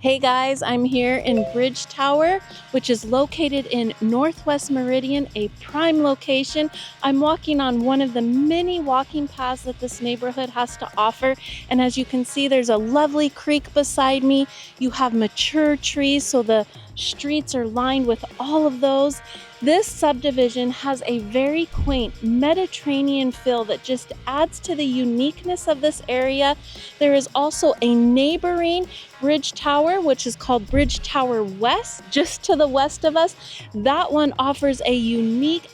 Hey guys, I'm here in Bridge Tower, which is located in Northwest Meridian, a prime location. I'm walking on one of the many walking paths that this neighborhood has to offer. And as you can see, there's a lovely creek beside me. You have mature trees, so the streets are lined with all of those. This subdivision has a very quaint Mediterranean feel that just adds to the uniqueness of this area. There is also a neighboring Bridge Tower, which is called Bridge Tower West, just to the west of us. That one offers a unique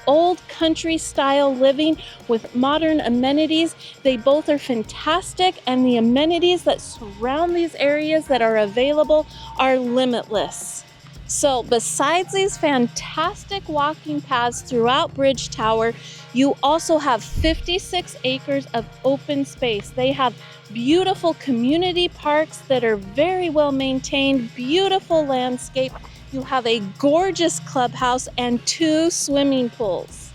old country style living with modern amenities. They both are fantastic, and the amenities that surround these areas that are available are limitless. So besides these fantastic walking paths throughout Bridge Tower, you also have 56 acres of open space. They have beautiful community parks that are very well maintained, beautiful landscape. You have a gorgeous clubhouse and 2 swimming pools.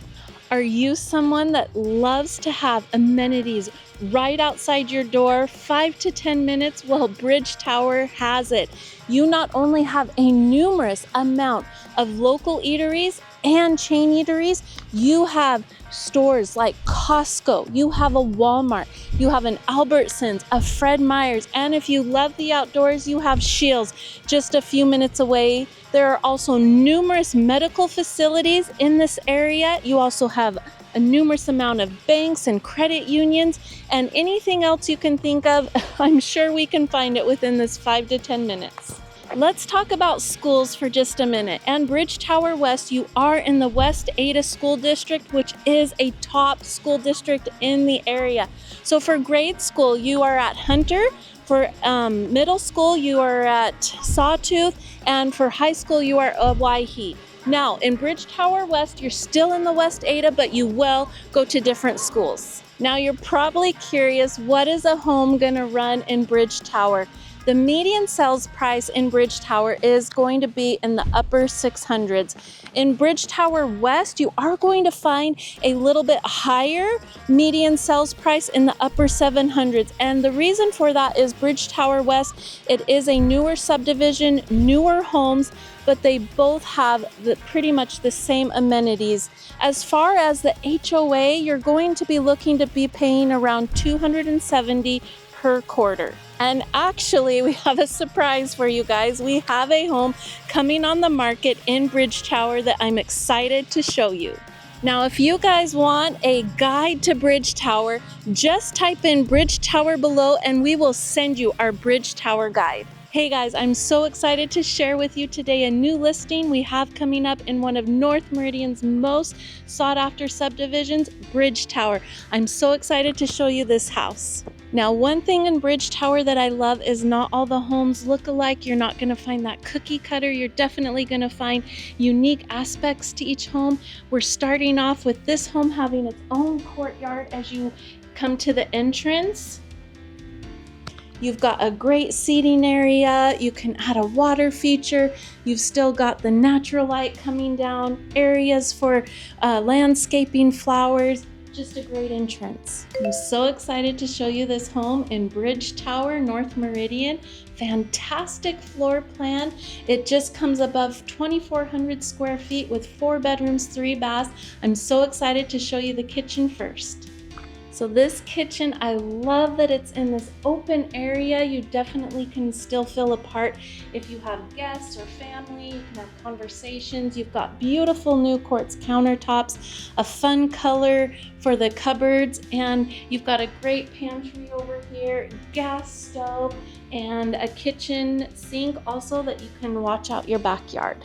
Are you someone that loves to have amenities right outside your door, 5 to 10 minutes? Well, Bridge Tower has it. You not only have a numerous amount of local eateries and chain eateries, you have stores like Costco, you have a Walmart, you have an Albertsons, a Fred Meyer's, and if you love the outdoors, you have Shields just a few minutes away. There are also numerous medical facilities in this area. You also have a numerous amount of banks and credit unions, and anything else you can think of, I'm sure we can find it within this 5 to 10 minutes. Let's talk about schools for just a minute. And Bridge Tower West, you are in the West Ada School District, which is a top school district in the area. So for grade school, you are at Hunter. For middle school, you are at Sawtooth. And for high school, you are at Waihee. Now, in Bridge Tower West, you're still in the West Ada, but you will go to different schools. Now, you're probably curious, what is a home gonna run in Bridge Tower? The median sales price in Bridge Tower is going to be in the upper 600s. In Bridge Tower West, you are going to find a little bit higher median sales price in the upper 700s. And the reason for that is Bridge Tower West, it is a newer subdivision, newer homes, but they both have pretty much the same amenities. As far as the HOA, you're going to be looking to be paying around $270 per quarter. And actually, we have a surprise for you guys. We have a home coming on the market in Bridge Tower that I'm excited to show you. Now, if you guys want a guide to Bridge Tower, just type in Bridge Tower below and we will send you our Bridge Tower guide. Hey guys, I'm so excited to share with you today a new listing we have coming up in one of North Meridian's most sought after subdivisions, Bridge Tower. I'm so excited to show you this house. Now, one thing in Bridge Tower that I love is not all the homes look alike. You're not gonna find that cookie cutter. You're definitely gonna find unique aspects to each home. We're starting off with this home having its own courtyard as you come to the entrance. You've got a great seating area. You can add a water feature. You've still got the natural light coming down, areas for landscaping, flowers. Just a great entrance. I'm so excited to show you this home in Bridge Tower, North Meridian. Fantastic floor plan. It just comes above 2,400 square feet with 4 bedrooms, 3 baths. I'm so excited to show you the kitchen first. So this kitchen, I love that it's in this open area. You definitely can still feel a part if you have guests or family. You can have conversations. You've got beautiful new quartz countertops, a fun color for the cupboards, and you've got a great pantry over here, gas stove, and a kitchen sink also that you can watch out your backyard.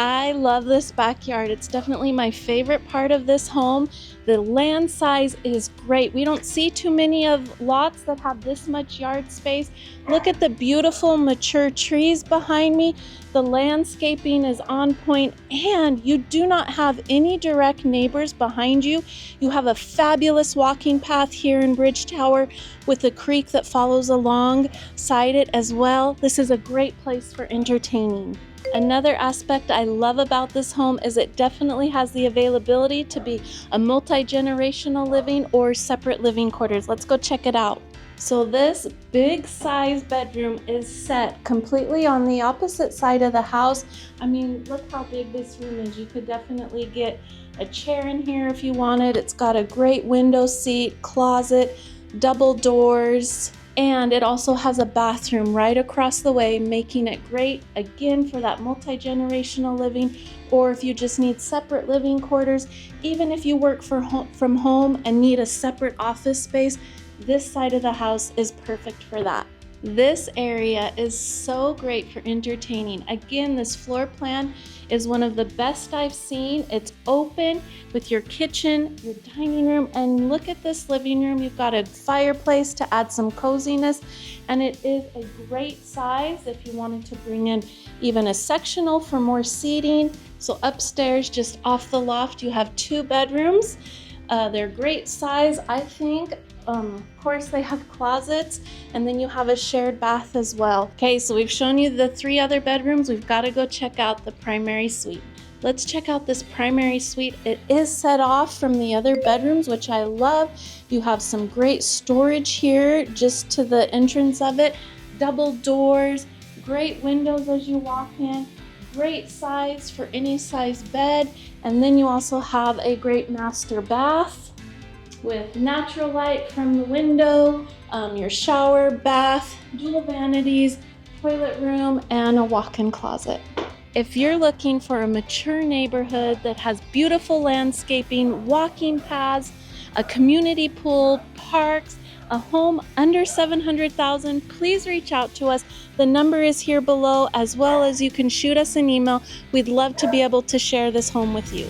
I love this backyard. It's definitely my favorite part of this home. The land size is great. We don't see too many of lots that have this much yard space. Look at the beautiful mature trees behind me. The landscaping is on point, and you do not have any direct neighbors behind you. You have a fabulous walking path here in Bridge Tower with a creek that follows alongside it as well. This is a great place for entertaining. Another aspect I love about this home is it definitely has the availability to be a multi-generational living or separate living quarters. Let's go check it out. So this big size bedroom is set completely on the opposite side of the house. I mean, look how big this room is. You could definitely get a chair in here if you wanted. It's got a great window seat, closet, double doors, and it also has a bathroom right across the way, making it great again for that multi-generational living, or if you just need separate living quarters. Even if you work from home and need a separate office space, this side of the house is perfect for that. This area is so great for entertaining. Again, this floor plan is one of the best I've seen. It's open with your kitchen, your dining room, and look at this living room. You've got a fireplace to add some coziness, and it is a great size if you wanted to bring in even a sectional for more seating. So upstairs, just off the loft, you have 2 bedrooms. They're great size, I think. Of course, they have closets, and then you have a shared bath as well. Okay, so we've shown you the 3 other bedrooms. We've got to go check out the primary suite. Let's check out this primary suite. It is set off from the other bedrooms, which I love. You have some great storage here just to the entrance of it. Double doors, great windows as you walk in. Great size for any size bed. And then you also have a great master bath with natural light from the window, your shower, bath, dual vanities, toilet room, and a walk-in closet. If you're looking for a mature neighborhood that has beautiful landscaping, walking paths, a community pool, parks, a home under $700,000, please reach out to us. The number is here below, as well as you can shoot us an email. We'd love to be able to share this home with you.